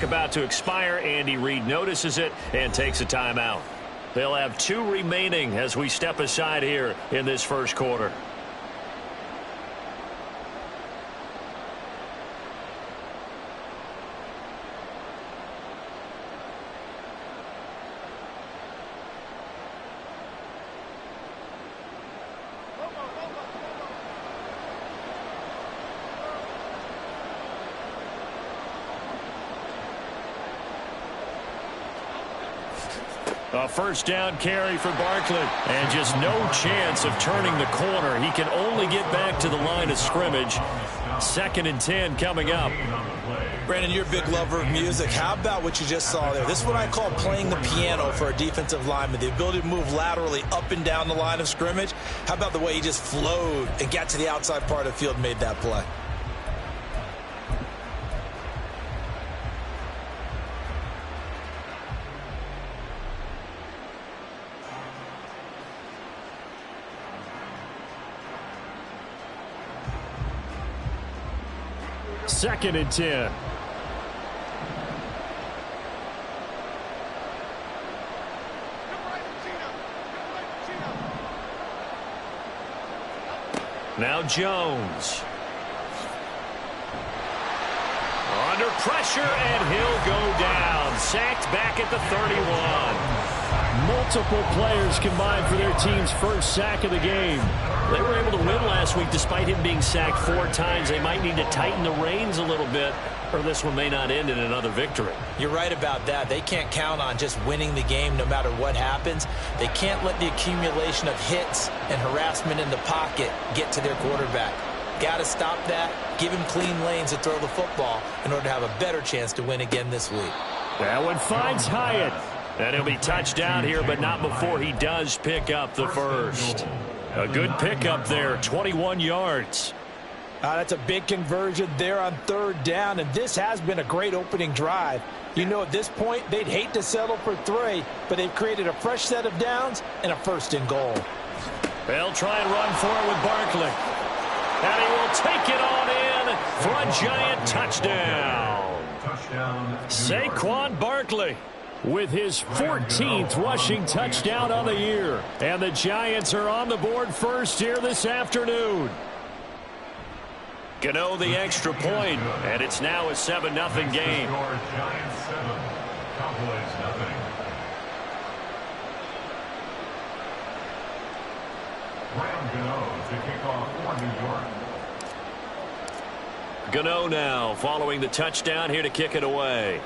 clock about to expire. Andy Reid notices it and takes a timeout. They'll have 2 remaining as we step aside here in this first quarter. A first down carry for Barkley. And just no chance of turning the corner. He can only get back to the line of scrimmage. 2nd and 10 coming up. Brandon, you're a big lover of music. How about what you just saw there? This is what I call playing the piano for a defensive lineman. The ability to move laterally up and down the line of scrimmage. How about the way he just flowed and got to the outside part of the field and made that play? Second and 10. Now Jones. Under pressure, and he'll go down. Sacked back at the 31. Multiple players combined for their team's first sack of the game. They were able to win last week despite him being sacked 4 times. They might need to tighten the reins a little bit, or this one may not end in another victory. You're right about that. They can't count on just winning the game no matter what happens. They can't let the accumulation of hits and harassment in the pocket get to their quarterback. Got to stop that. Give him clean lanes to throw the football in order to have a better chance to win again this week. That one finds Hyatt. And he'll be touchdown here, but not before he does pick up the first. A good pickup there, 21 yards. That's a big conversion there on 3rd down, and this has been a great opening drive. You know, at this point, they'd hate to settle for 3, but they've created a fresh set of downs and a 1st and goal. They'll try and run for it with Barkley. And he will take it on in for a giant touchdown. Saquon Barkley with his 14th rushing touchdown on the year. And the Giants are on the board first here this afternoon. Gano the extra point, and it's now a 7-0 game. Giants 7, Cowboys nothing. Graham Gano to kick off for New York. Gano now following the touchdown here to kick it away.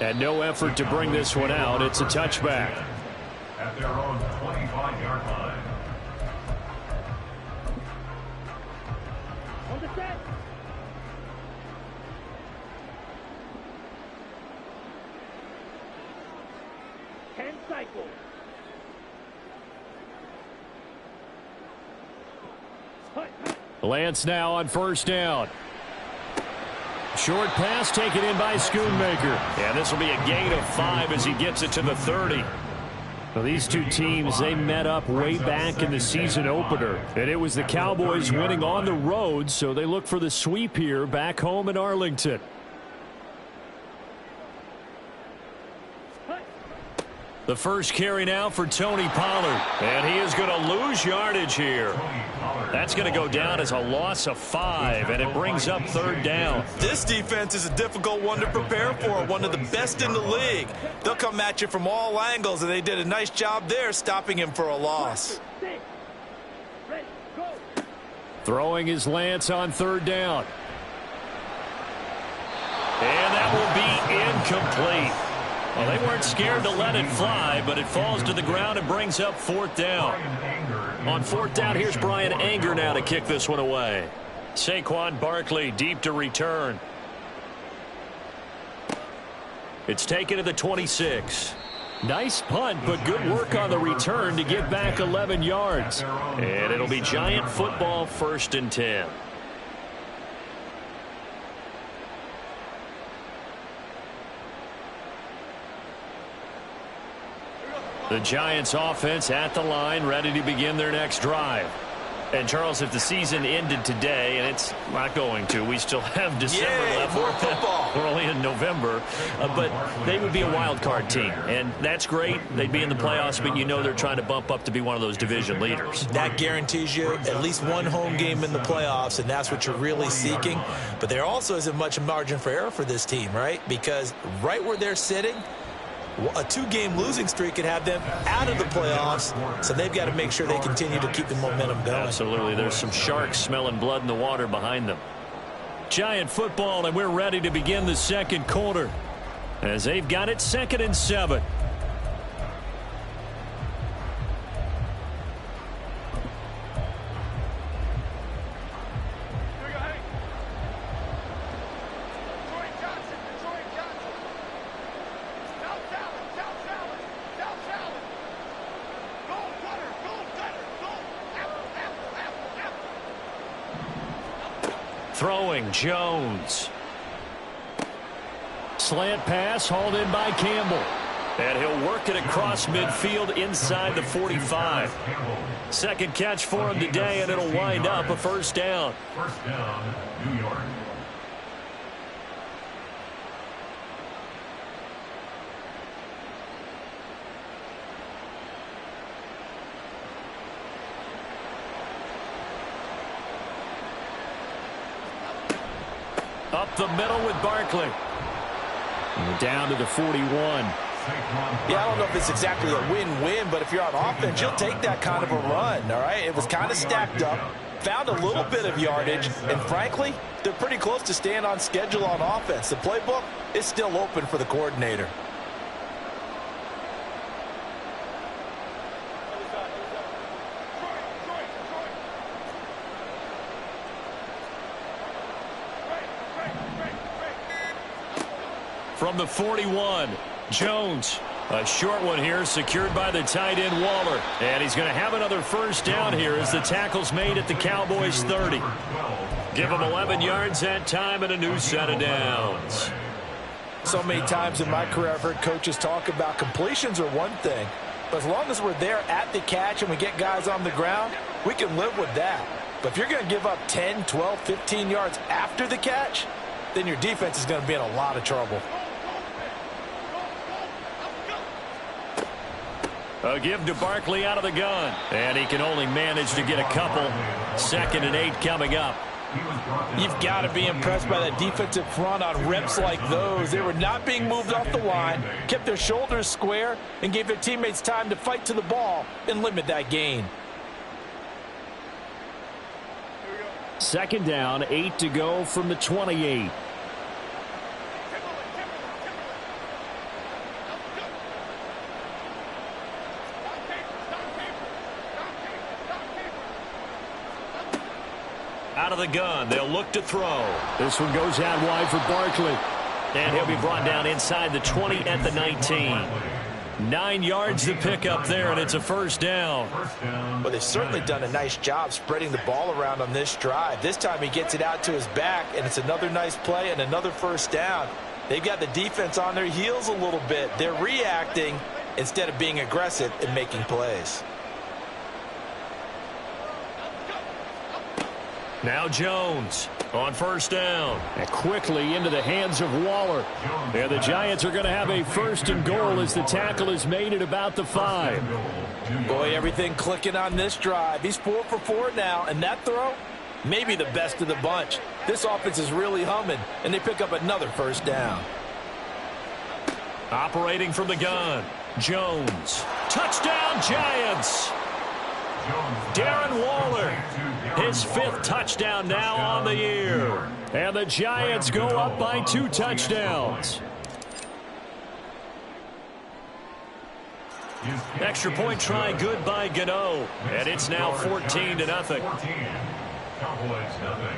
And no effort to bring this one out. It's a touchback. At their own 25-yard line. On the set. Ten cycles. Lance now on 1st down. Short pass taken in by Schoonmaker. And this will be a gain of 5 as he gets it to the 30. Well, these two teams, they met up way back in the season opener. And it was the Cowboys winning on the road, so they look for the sweep here back home in Arlington. The first carry now for Tony Pollard. And he is going to lose yardage here. That's going to go down as a loss of 5, and it brings up 3rd down. This defense is a difficult one to prepare for, one of the best in the league. They'll come at you from all angles, and they did a nice job there stopping him for a loss. Throwing his Lance on 3rd down. And that will be incomplete. Well, they weren't scared to let it fly, but it falls to the ground and brings up 4th down. On 4th down, here's Brian Anger now to kick this one away. Saquon Barkley deep to return. It's taken to the 26. Nice punt, but good work on the return to get back 11 yards. And it'll be Giant football 1st and 10. The Giants offense at the line, ready to begin their next drive. And, Charles, if the season ended today, and it's not going to, we still have December left. More football. We're only in November. But they would be a wild card team. And that's great. They'd be in the playoffs, but you know they're trying to bump up to be one of those division leaders. That guarantees you at least one home game in the playoffs, and that's what you're really seeking. But there also isn't much margin for error for this team, right? Because right where they're sitting, a 2-game losing streak could have them out of the playoffs, so they've got to make sure they continue to keep the momentum going. Absolutely. There's some sharks smelling blood in the water behind them. Giant football, and we're ready to begin the second quarter as they've got it 2nd and 7. Throwing, Jones. Slant pass hauled in by Campbell. And he'll work it across midfield inside the 45. Second catch for him today, and it'll wind up a first down. First down, New York. Up the middle with Barkley. And down to the 41. Yeah, I don't know if it's exactly a win-win, but if you're on offense, you'll take that kind of a run, all right? It was kind of stacked up, found a little bit of yardage, and frankly, they're pretty close to staying on schedule on offense. The playbook is still open for the coordinator. From the 41, Jones. A short one here, secured by the tight end Waller. And he's going to have another first down here as the tackle's made at the Cowboys' 30. Give him 11 yards that time and a new set of downs. So many times in my career I've heard coaches talk about completions are one thing, but as long as we're there at the catch and we get guys on the ground, we can live with that. But if you're going to give up 10, 12, 15 yards after the catch, then your defense is going to be in a lot of trouble. A give to Barkley out of the gun. And he can only manage to get a couple. 2nd and 8 coming up. You've got to be impressed by that defensive front on reps like those. They were not being moved off the line, kept their shoulders square, and gave their teammates time to fight to the ball and limit that gain. 2nd down, 8 to go from the 28. Out of the gun, they'll look to throw. This one goes out wide for Barkley. And he'll be brought down inside the 20 at the 19. 9 yards to pick up there, and it's a first down. Well, they've certainly done a nice job spreading the ball around on this drive. This time he gets it out to his back, and it's another nice play and another first down. They've got the defense on their heels a little bit. They're reacting instead of being aggressive and making plays. Now Jones on first down. And quickly into the hands of Waller. And the Giants are going to have a 1st and goal as the tackle is made at about the 5. Boy, everything clicking on this drive. He's 4 for 4 now, and that throw, maybe the best of the bunch. This offense is really humming, and they pick up another first down. Operating from the gun, Jones. Touchdown, Giants! Darren Waller, his 5th touchdown now on the year. And the Giants go up by 2 touchdowns. Extra point try good by Gano. And it's now 14-0. Cowboys nothing.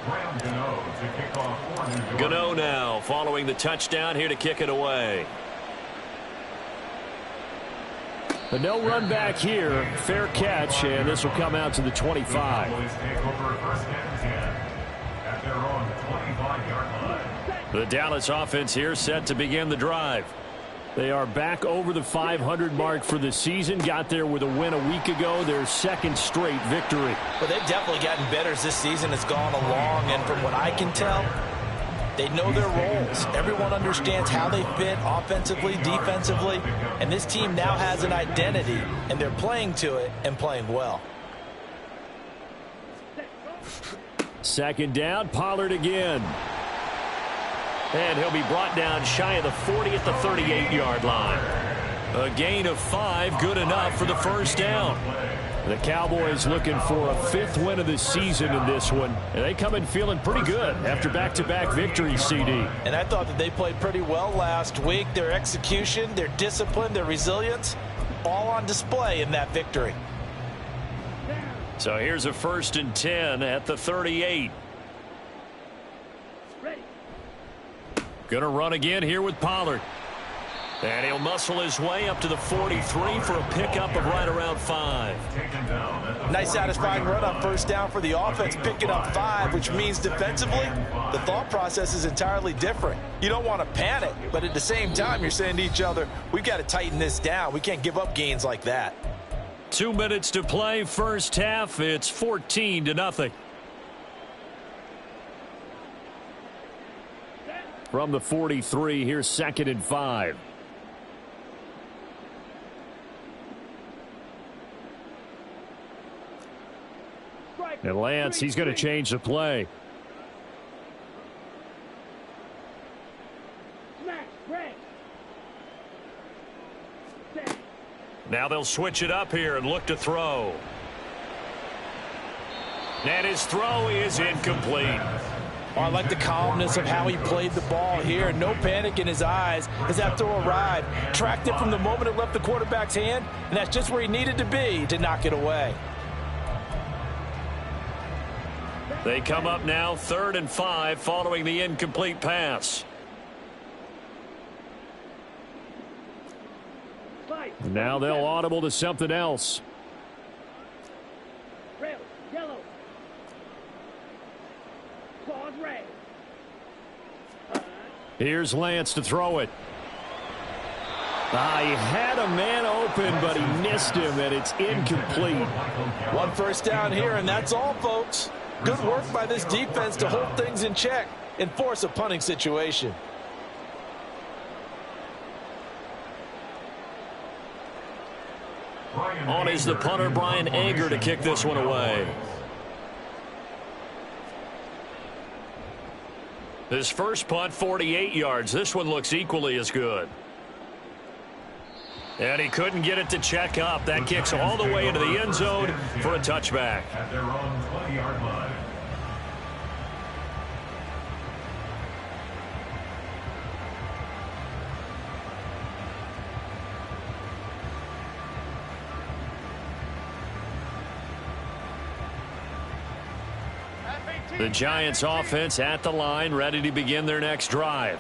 Graham Gano to kick off for New York. Gano now following the touchdown here to kick it away. A no run back here. Fair catch, and this will come out to the 25. Cowboys take over 1st and 10 at their own 25-yard line. The Dallas offense here set to begin the drive. They are back over the 500 mark for the season. Got there with a win a week ago. Their second straight victory. Well, they've definitely gotten better as this season has gone along. And from what I can tell, they know their roles. Everyone understands how they fit offensively, defensively. And this team now has an identity, and they're playing to it and playing well. Second down, Pollard again. And he'll be brought down shy of the 40 at the 38-yard line. A gain of 5, good enough for the first down. The Cowboys looking for a 5th win of the season in this one. And they come in feeling pretty good after back-to-back victories, CD. And I thought that they played pretty well last week. Their execution, their discipline, their resilience, all on display in that victory. So here's a 1st and 10 at the 38. Going to run again here with Pollard. And he'll muscle his way up to the 43 for a pickup of right around 5. Nice satisfying run on first down for the offense, picking up 5, which means defensively, the thought process is entirely different. You don't want to panic, but at the same time, you're saying to each other, we've got to tighten this down. We can't give up gains like that. 2 minutes to play, first half. It's 14-0. From the 43, here's 2nd and 5. And Lance, he's going to change the play. Now they'll switch it up here and look to throw. And his throw is incomplete. Oh, I like the calmness of how he played the ball here. No panic in his eyes as that throw arrived. Tracked it from the moment it left the quarterback's hand, and that's just where he needed to be to knock it away. They come up now 3rd and 5 following the incomplete pass. Now they'll audible to something else. Red, yellow. Claws red. Here's Lance to throw it. He had a man open, but he missed him, and it's incomplete. 1 first down here, and that's all, folks. Good work by this defense to hold things in check and force a punting situation. On is the punter, Brian Anger, to kick this one away. His first punt, 48 yards. This one looks equally as good. And he couldn't get it to check up. That kicks all the way into the end zone for a touchback. At their own 20-yard line. The Giants offense at the line, ready to begin their next drive.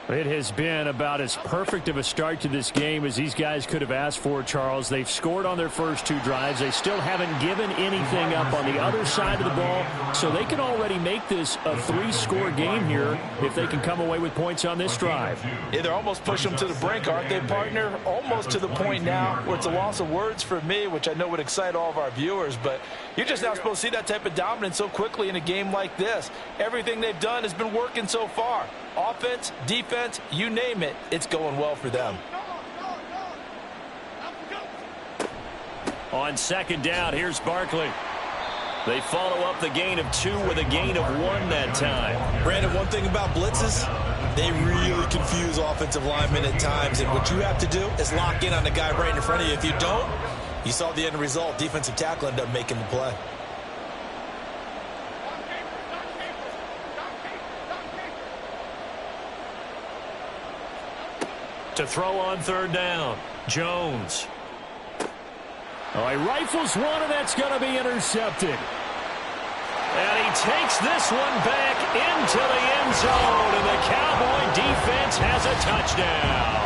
It has been about as perfect of a start to this game as these guys could have asked for, Charles. They've scored on their first 2 drives. They still haven't given anything up on the other side of the ball, so they can already make this a 3-score game here if they can come away with points on this drive. Yeah, they're almost pushing them to the brink, aren't they, partner? Almost to the point now where it's a loss of words for me, which I know would excite all of our viewers, but you're just not supposed to see that type of dominance so quickly in a game like this. Everything they've done has been working so far. Offense, defense, you name it, it's going well for them. On 2nd down, here's Barkley. They follow up the gain of 2 with a gain of 1 that time. Brandon, one thing about blitzes, they really confuse offensive linemen at times, and what you have to do is lock in on the guy right in front of you. If you don't, you saw the end result. Defensive tackle ended up making the play. To throw on 3rd down, Jones. Oh, he rifles one, and that's going to be intercepted. And he takes this one back into the end zone, and the Cowboy defense has a touchdown.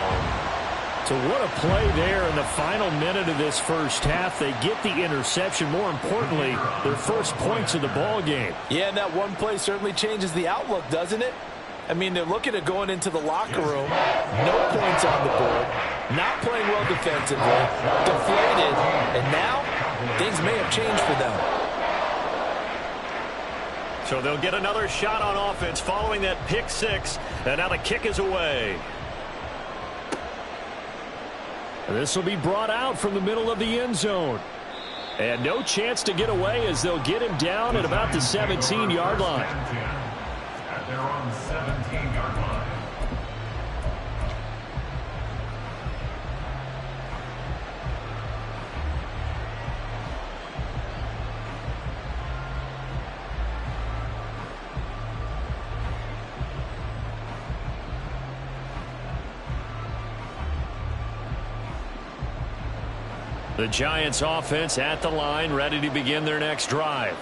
So what a play there in the final minute of this first half. They get the interception. More importantly, their first points of the ball game. Yeah, and that one play certainly changes the outlook, doesn't it? I mean, they're looking at going into the locker room. No points on the board. Not playing well defensively. Deflated. And now, things may have changed for them. So they'll get another shot on offense following that pick six. And now the kick is away. This will be brought out from the middle of the end zone. And no chance to get away as they'll get him down at about the 17-yard line. At their own 17-yard line. The Giants offense at the line, ready to begin their next drive.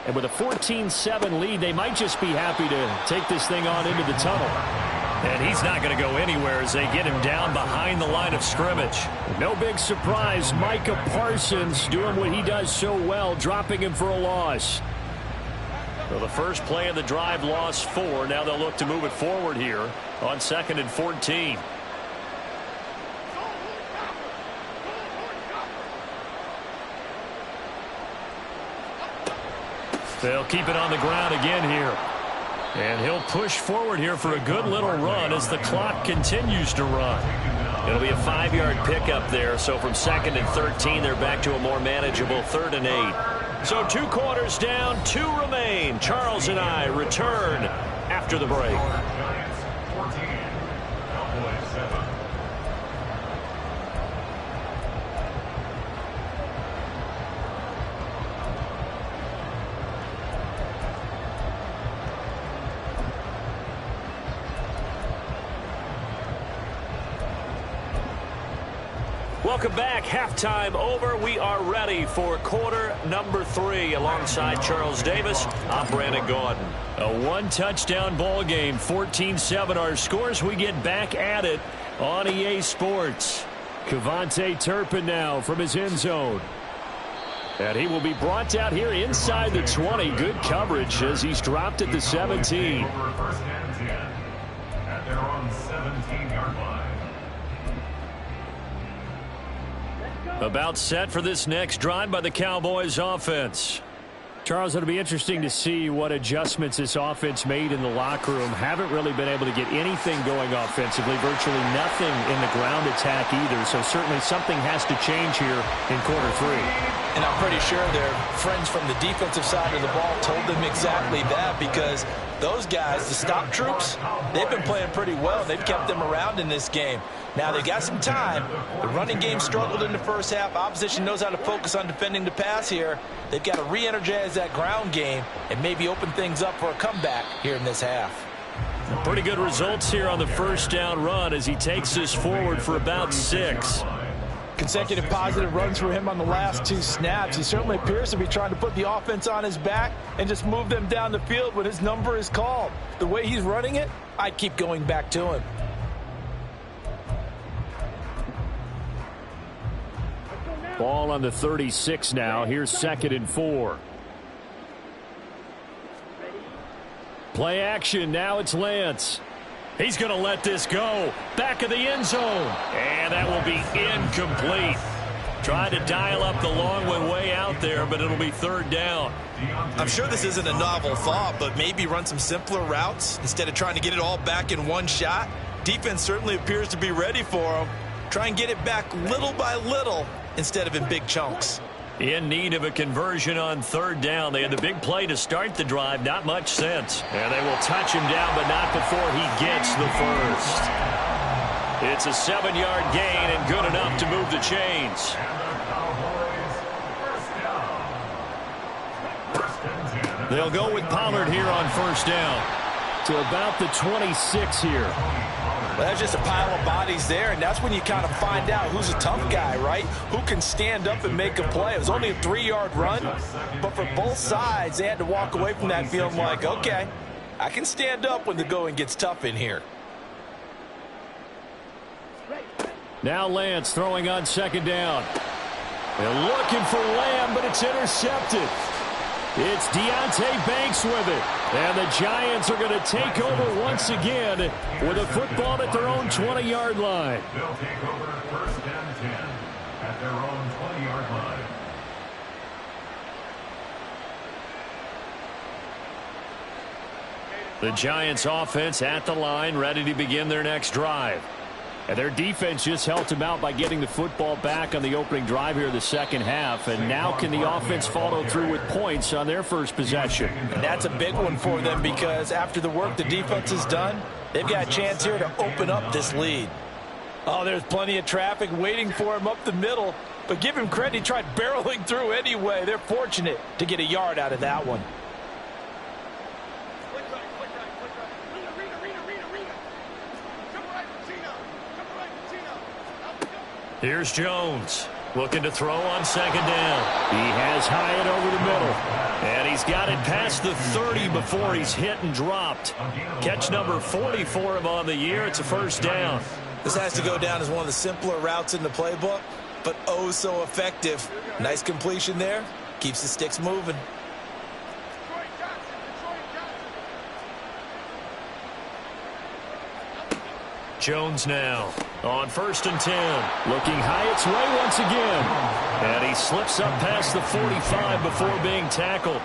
And with a 14-7 lead, they might just be happy to take this thing on into the tunnel. And he's not going to go anywhere as they get him down behind the line of scrimmage. No big surprise, Micah Parsons doing what he does so well, dropping him for a loss. So the first play of the drive lost 4. Now they'll look to move it forward here on 2nd and 14. They'll keep it on the ground again here. And he'll push forward here for a good little run as the clock continues to run. It'll be a 5-yard pickup there. So from 2nd and 13, they're back to a more manageable 3rd and 8. So 2 quarters down, 2 remain. Charles and I return after the break. Giants 14, Cowboys 7. Welcome back. Halftime over. We are ready for quarter number 3. Alongside Charles Davis, I'm Brandon Gaudin. A 1-touchdown ball game, 14-7 our scores. We get back at it on EA Sports. Kevontae Turpin now from his end zone. And he will be brought down here inside the 20. Good coverage as he's dropped at the 17. Over 1st and 10 at their own 17-yard line. About set for this next drive by the Cowboys offense. Charles, it'll be interesting to see what adjustments this offense made in the locker room. Haven't really been able to get anything going offensively. Virtually nothing in the ground attack either. So certainly something has to change here in quarter 3. And I'm pretty sure their friends from the defensive side of the ball told them exactly that, because those guys, the stop troops, they've been playing pretty well. They've kept them around in this game. Now, they got some time. The running game struggled in the first half. Opposition knows how to focus on defending the pass here. They've got to re-energize that ground game and maybe open things up for a comeback here in this half. Pretty good results here on the first down run as he takes this forward for about 6. Consecutive positive runs for him on the last 2 snaps. He certainly appears to be trying to put the offense on his back and just move them down the field when his number is called. The way he's running it, I'd keep going back to him. Ball on the 36 now. Here's 2nd and 4. Play action. Now it's Lance. He's going to let this go. Back of the end zone. And that will be incomplete. Tried to dial up the long one way out there, but it'll be 3rd down. I'm sure this isn't a novel thought, but maybe run some simpler routes instead of trying to get it all back in one shot. Defense certainly appears to be ready for him. Try and get it back little by little instead of in big chunks. In need of a conversion on 3rd down. They had the big play to start the drive. Not much sense. And they will touch him down, but not before he gets the first. It's a 7-yard gain and good enough to move the chains. They'll go with Pollard here on 1st down. To about the 26 here. Well, that's just a pile of bodies there, and that's when you kind of find out who's a tough guy, right? Who can stand up and make a play. It was only a 3-yard run, but for both sides, they had to walk away from that feeling like, okay, I can stand up when the going gets tough in here. Now Lance throwing on 2nd down. They're looking for Lamb, but it's intercepted. It's Deonte Banks with it. And the Giants are going to take over once again with a football at their own 20-yard line. They'll take over first and 10 at their own 20-yard line. The Giants offense at the line, ready to begin their next drive. And their defense just helped them out by getting the football back on the opening drive here in the second half. And now can the offense follow through with points on their first possession? And that's a big one for them because after the work the defense has done, they've got a chance here to open up this lead. Oh, there's plenty of traffic waiting for him up the middle. But give him credit, he tried barreling through anyway. They're fortunate to get a yard out of that one. Here's Jones looking to throw on second down. He has Hyatt over the middle. And he's got it past the 30 before he's hit and dropped. Catch number 40 for him on the year. It's a first down. This has to go down as one of the simpler routes in the playbook, but oh so effective. Nice completion there. Keeps the sticks moving. Jones now on first and 10. Looking Hyatt's way once again. And he slips up past the 45 before being tackled.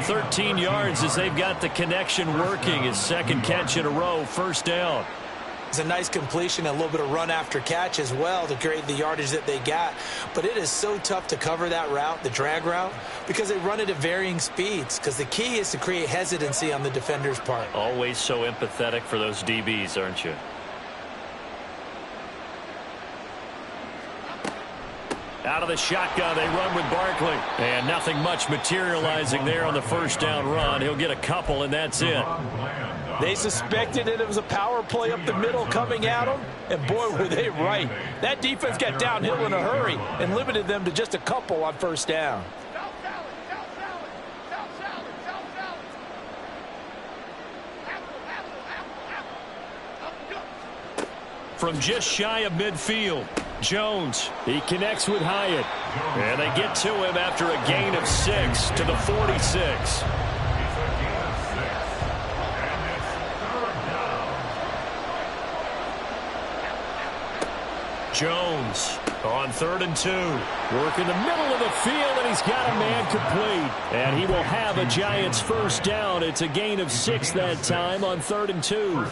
13 yards as they've got the connection working. His second catch in a row, first down. It's a nice completion, a little bit of run after catch as well to create the yardage that they got. But it is so tough to cover that route, the drag route, because they run it at varying speeds. Because the key is to create hesitancy on the defender's part. Always so empathetic for those DBs, aren't you? Out of the shotgun, they run with Barkley. And nothing much materializing there on the first down run. He'll get a couple, and that's it. They suspected it was a power play up the middle coming at them, and boy, were they right. That defense got downhill in a hurry and limited them to just a couple on first down. From just shy of midfield, Jones, he connects with Hyatt. And they get to him after a gain of 6 to the 46. Jones on third and 2. Work in the middle of the field, and he's got a man complete. And he will have a Giants first down. It's a gain of 6 that time on third and 2.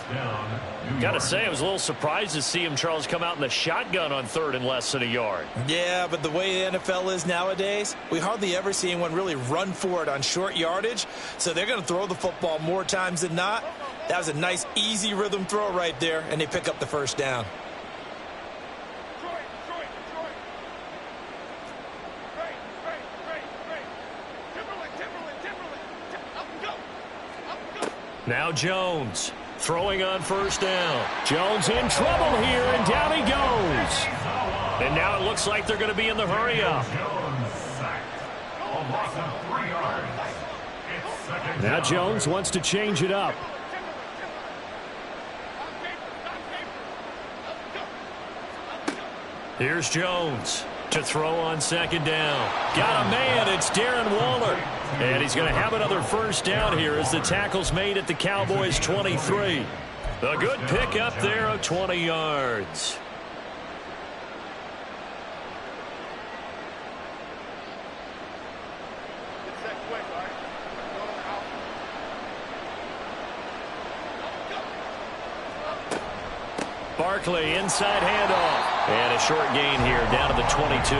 Got to say, I was a little surprised to see him, Charles, come out in the shotgun on third and less than a yard. Yeah, but the way the NFL is nowadays, we hardly ever see anyone really run for it on short yardage. So they're going to throw the football more times than not. That was a nice, easy rhythm throw right there, and they pick up the first down. Now Jones throwing on first down. Jones in trouble here, and down he goes. And now it looks like they're going to be in the hurry-up. Now Jones wants to change it up. Here's Jones to throw on second down. Got a man. It's Darren Waller. And he's going to have another first down here as the tackle's made at the Cowboys' 23. A good pick up there of 20 yards. Barkley inside handoff. And a short gain here down to the 22.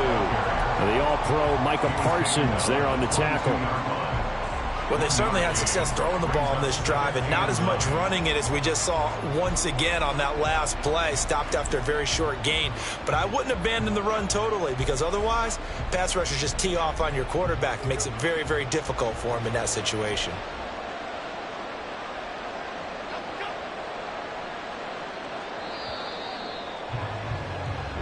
The All-Pro Micah Parsons there on the tackle. Well, they certainly had success throwing the ball on this drive and not as much running it as we just saw once again on that last play. Stopped after a very short gain. But I wouldn't abandon the run totally because otherwise, pass rushers just tee off on your quarterback. It makes it very, very difficult for him in that situation.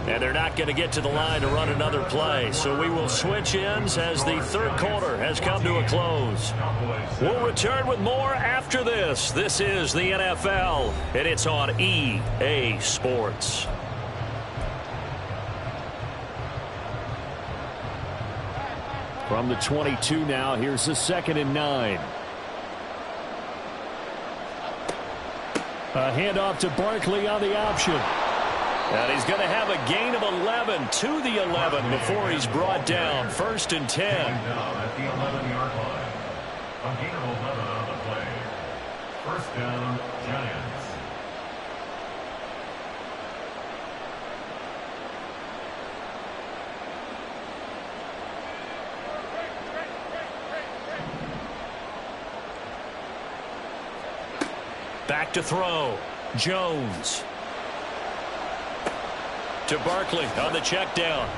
And they're not going to get to the line to run another play. So we will switch ends as the third quarter has come to a close. We'll return with more after this. This is the NFL, and it's on EA Sports. From the 22 now, here's the 2nd and 9. A handoff to Barkley on the option. And he's going to have a gain of 11 to the 11 before he's brought down. 1st and 10. Down at the 11-yard line. A gain of 11 on the play. 1st down, Giants. Back to throw. Jones. To Barkley on the check down.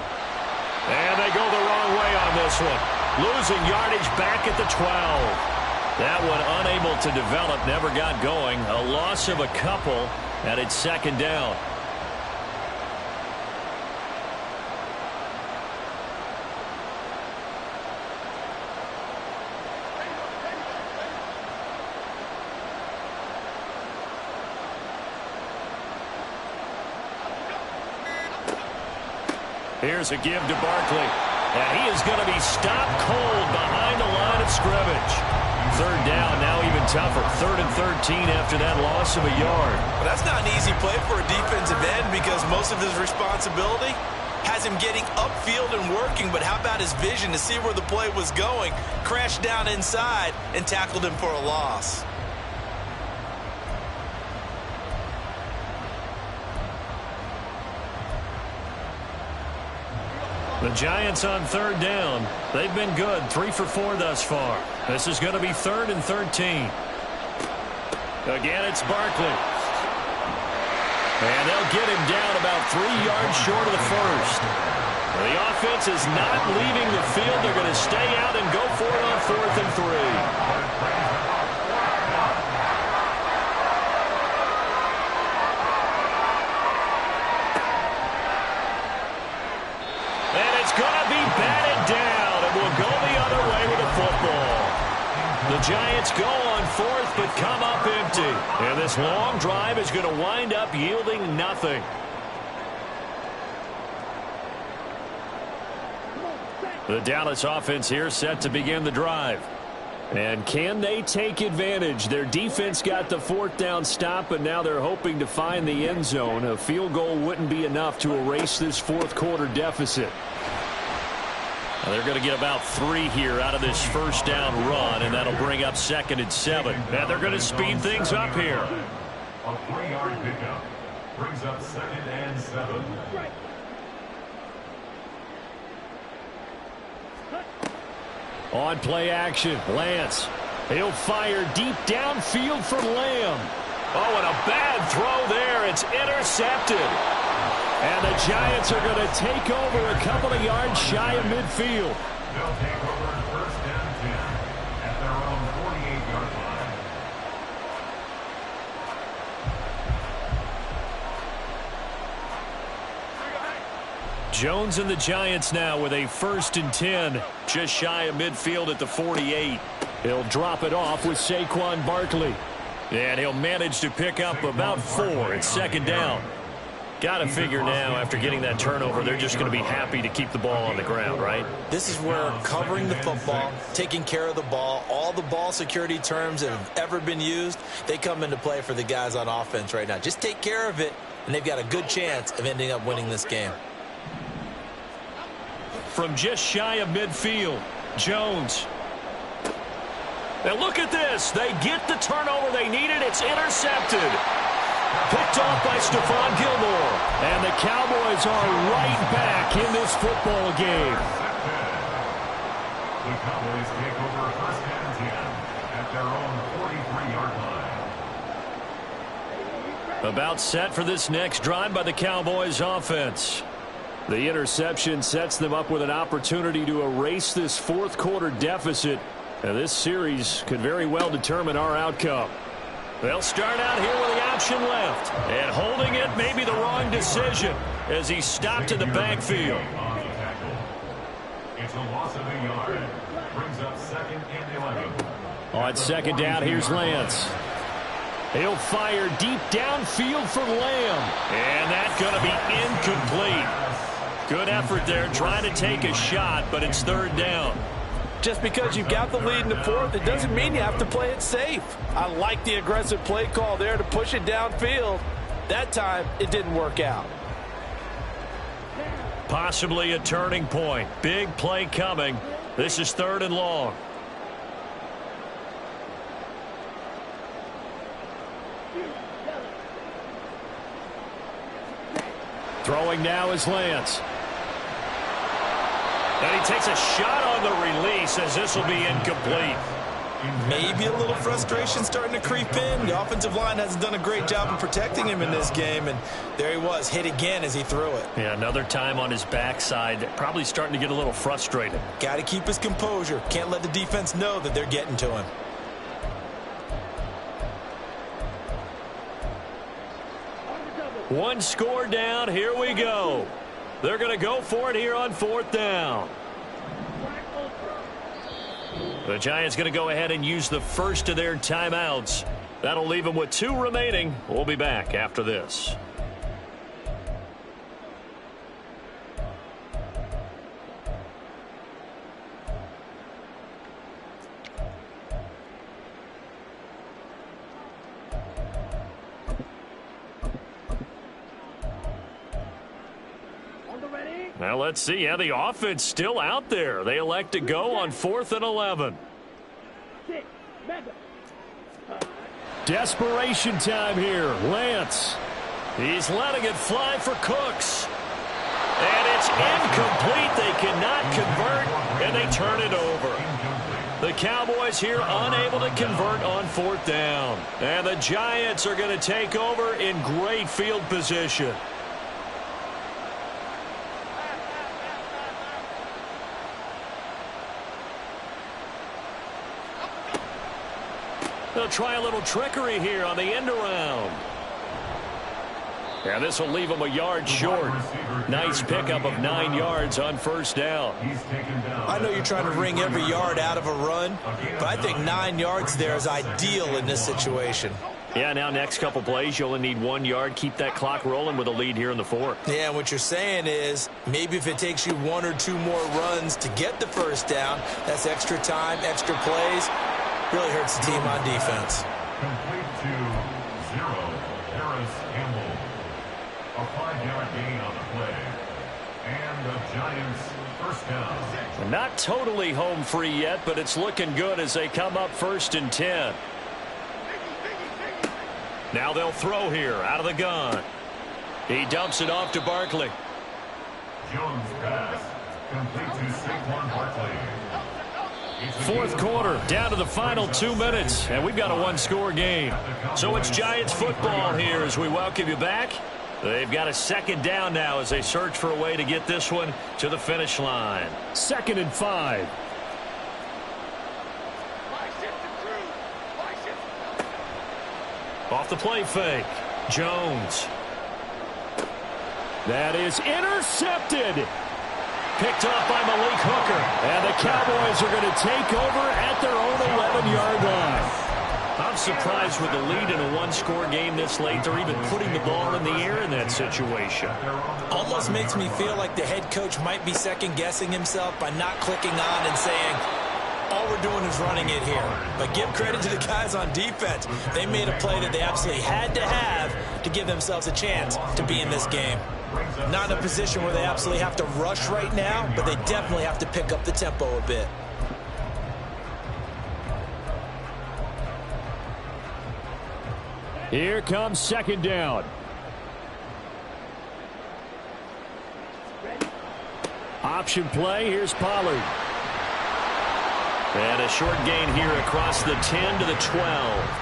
And they go the wrong way on this one. Losing yardage back at the 12. That one unable to develop, never got going. A loss of a couple, and it's 2nd down. Here's a give to Barkley. And he is going to be stopped cold behind the line of scrimmage. 3rd down, now even tougher. 3rd and 13 after that loss of a yard. Well, that's not an easy play for a defensive end because most of his responsibility has him getting upfield and working. But how about his vision to see where the play was going? Crashed down inside and tackled him for a loss. The Giants on 3rd down. They've been good, 3 for 4 thus far. This is going to be 3rd and 13. Again, it's Barkley. And they'll get him down about 3 yards short of the 1st. The offense is not leaving the field. They're going to stay out and go for it on 4th and 3. Going to be batted down, and will go the other way with the football. The Giants go on 4th, but come up empty. And this long drive is going to wind up yielding nothing. The Dallas offense here set to begin the drive. And can they take advantage? Their defense got the 4th down stop, and now they're hoping to find the end zone. A field goal wouldn't be enough to erase this 4th quarter deficit. They're going to get about 3 here out of this 1st down run, and that'll bring up 2nd and 7. And they're going to speed things up here. A 3-yard pickup brings up 2nd and 7. On play action, Lance. He'll fire deep downfield for Lamb. Oh, and a bad throw there. It's intercepted. And the Giants are going to take over a couple of yards shy of midfield. They'll take over 1st and 10 at their own 48-yard line. Jones and the Giants now with a 1st and 10, just shy of midfield at the 48. He'll drop it off with Saquon Barkley. And he'll manage to pick up about 4 at 2nd down. Got to figure now, after getting that turnover, they're just going to be happy to keep the ball on the ground, right? This is where covering the football, taking care of the ball, all the ball security terms that have ever been used, they come into play for the guys on offense right now. Just take care of it, and they've got a good chance of ending up winning this game. From just shy of midfield, Jones. Now look at this. They get the turnover they needed. It's intercepted. Picked off by Stephon Gilmore. And the Cowboys are right back in this football game. The Cowboys take over 1st and 10 at their own 43-yard line. About set for this next drive by the Cowboys offense. The interception sets them up with an opportunity to erase this 4th quarter deficit. And this series could very well determine our outcome. They'll start out here with the option left. And holding it may be the wrong decision as he stopped in the backfield. It's a loss of a yard. Brings up 2nd and 11. On 2nd down, here's Lance. He'll fire deep downfield for Lamb. And that's going to be incomplete. Good effort there trying to take a shot, but it's 3rd down. Just because you've got the lead in the fourth, it doesn't mean you have to play it safe. I like the aggressive play call there to push it downfield. That time, it didn't work out. Possibly a turning point. Big play coming. This is 3rd and long. Throwing now is Lance. And he takes a shot on the release as this will be incomplete. Maybe a little frustration starting to creep in. The offensive line hasn't done a great job of protecting him in this game, and there he was, hit again as he threw it. Yeah, another time on his backside, probably starting to get a little frustrated. Got to keep his composure. Can't let the defense know that they're getting to him. One score down, here we go. They're going to go for it here on 4th down. The Giants going to go ahead and use the first of their timeouts. That'll leave them with 2 remaining. We'll be back after this. Now let's see. Yeah, the offense still out there. They elect to go on 4th and 11. Desperation time here. Lance. He's letting it fly for Cooks. And it's incomplete. They cannot convert, and they turn it over. The Cowboys here unable to convert on 4th down. And the Giants are going to take over in great field position. They'll try a little trickery here on the end around. And this will leave them a yard short. Nice pickup of 9 yards on 1st down. I know you're trying to wring every yard out of a run, but I think 9 yards there is ideal in this situation. Yeah, now next couple plays, you only need 1 yard. Keep that clock rolling with a lead here in the 4th. Yeah, what you're saying is maybe if it takes you 1 or 2 more runs to get the 1st down, that's extra time, extra plays. Really hurts the team on defense. Complete to 0, Harris Campbell. A 5-yard gain on the play. And the Giants 1st down. Not totally home free yet, but it's looking good as they come up 1st and 10. Now they'll throw here out of the gun. He dumps it off to Barkley. Jones pass. Complete to Saquon Barkley. 4th quarter, down to the final 2 minutes, and we've got a 1-score game. So it's Giants football here as we welcome you back. They've got a 2nd down now as they search for a way to get this one to the finish line. 2nd and 5. Off the play fake. Jones. That is intercepted. Picked off by Malik Hooker. And the Cowboys are going to take over at their own 11-yard line. I'm surprised with the lead in a 1-score game this late. They're even putting the ball in the air in that situation. Almost makes me feel like the head coach might be second-guessing himself by not clicking on and saying, all we're doing is running it here. But give credit to the guys on defense. They made a play that they absolutely had to have to give themselves a chance to be in this game. Not in a position where they absolutely have to rush right now, but they definitely have to pick up the tempo a bit. Here comes 2nd down. Option play. Here's Pollard. And a short gain here across the 10 to the 12.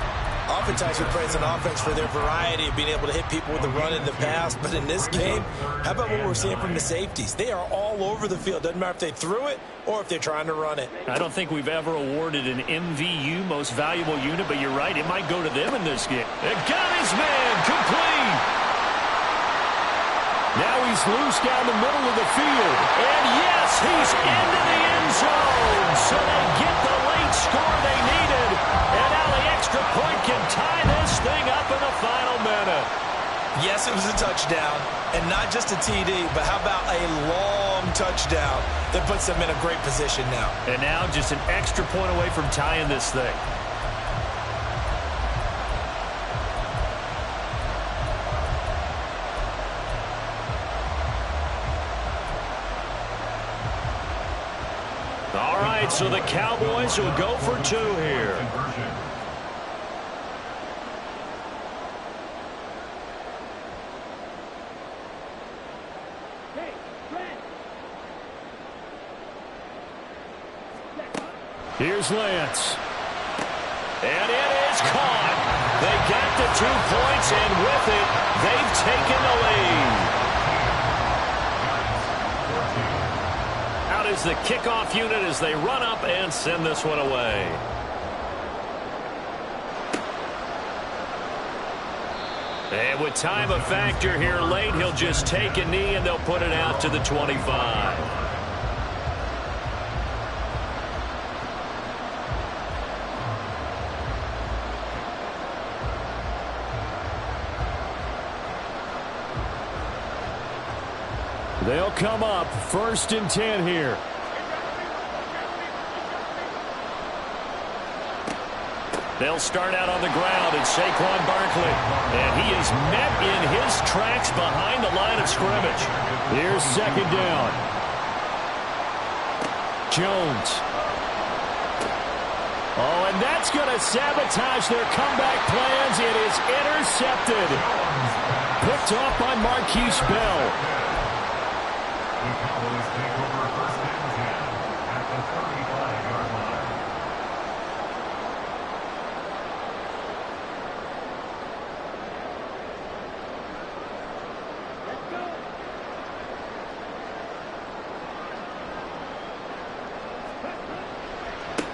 Oftentimes we praise an offense for their variety of being able to hit people with the run in the pass. But in this game, how about what we're seeing from the safeties? They are all over the field. Doesn't matter if they threw it or if they're trying to run it. I don't think we've ever awarded an MVU, most valuable unit, but you're right. It might go to them in this game. And got his man complete. Now he's loose down the middle of the field. And yes, he's into the end zone. So they get the late score they needed. And now the extra point can tie this thing up in the final minute. Yes, it was a touchdown, and not just a TD, but how about a long touchdown that puts them in a great position now. And now just an extra point away from tying this thing. All right, so the Cowboys will go for 2 here. Here's Lance. And it is caught. They got the 2 points, and with it, they've taken the lead. Out is the kickoff unit as they run up and send this one away. And with time a factor here late, he'll just take a knee, and they'll put it out to the 25. They'll come up 1st and 10 here. They'll start out on the ground, and Saquon Barkley. And he is met in his tracks behind the line of scrimmage. Here's 2nd down. Jones. Oh, and that's going to sabotage their comeback plans. It is intercepted. Picked off by Marquise Bell. The Cowboys take over 1st and 10 at the 35-yard line. Let's go.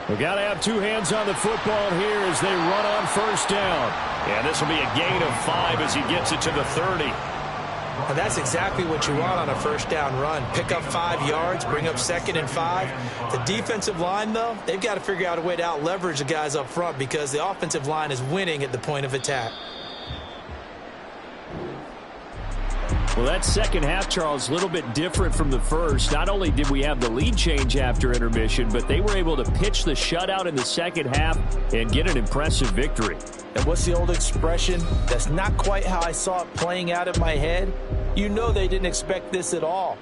We got to have 2 hands on the football here as they run on 1st down. And this will be a gain of 5 as he gets it to the 30. And that's exactly what you want on a 1st down run. Pick up 5 yards, bring up 2nd and 5. The defensive line, though, they've got to figure out a way to out-leverage the guys up front because the offensive line is winning at the point of attack. Well, that second half, Charles, a little bit different from the first. Not only did we have the lead change after intermission, but they were able to pitch the shutout in the second half and get an impressive victory. And what's the old expression? That's not quite how I saw it playing out in my head. You know they didn't expect this at all.